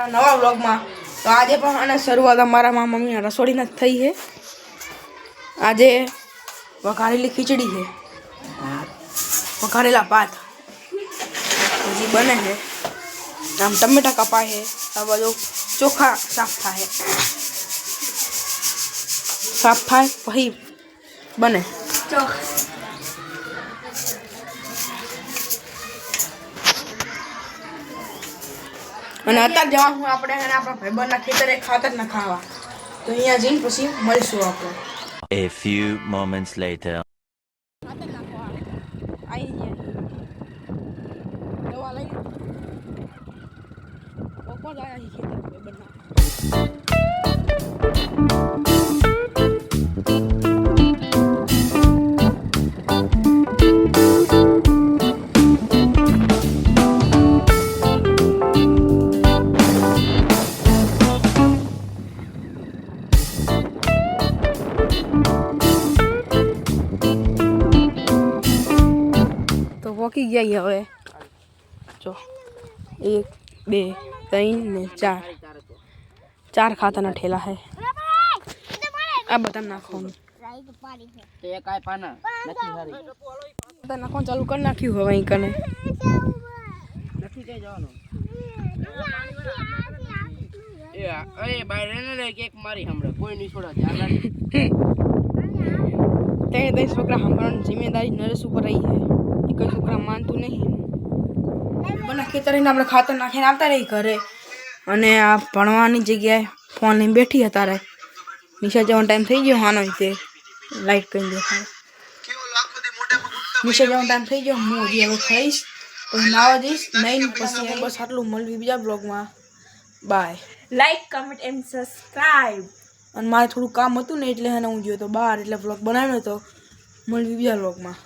મારા નવા વ્લોગમાં। તો આજે પણ અને શરૂઆત અમારા મમ્મીના રસોડીના જ થઈ છે। આજે વઘારેલી ખીચડી છે, વઘારેલા ભાત હજી બને છે, આમ ટમેટા કપાય છે, આ બધું ચોખા સાફ થાય પછી બને અને અત્યારે જવાનું આપણે આપણા ભાઈબંધના ખેતરે ખાતર ના ખાવા। તો અહીંયા જઈને પછી મળીશું આપણે। A few moments later. ખાતર નાખવા આવી ગયા, દવા લઈ કોણ આવ્યા છે ખેતર ભાઈબંધના। પોકી ગયા હવે જો 1 2 3 ને 4 ખાતાના ઠેલા છે। આ બધા નાખવાનું નાખવાનું ચાલુ કરી નાખ્યું હવે અહીં કને તે છોકરા સાંભળવાની જિમ્મેદારી નરેશ ઉપર રહી છે। કોઈ છોકરા માનતું નહીં। બને ખેતરીને આપણે ખાતર નાખીને આવતા રહી ઘરે અને આ ભણવાની જગ્યાએ ફોન લઈને બેઠી હતા રે નિશા જવાનો ટાઈમ થઈ ગયો હાનો તે લાઈટ કરી દેખાય નિશા જવાનો ટાઈમ થઈ ગયો। હું હજી હવે ખાઈશ પછી નાવા જઈશ નહીં પછી બસ આટલું મળવી બીજા બ્લોગમાં। Bye, like comment and subscribe. અને મારે થોડું કામ હતું ને એટલે હું ગયો તો બહાર એટલે બ્લોગ બનાવ્યો તો મળવી બીજા બ્લોગમાં।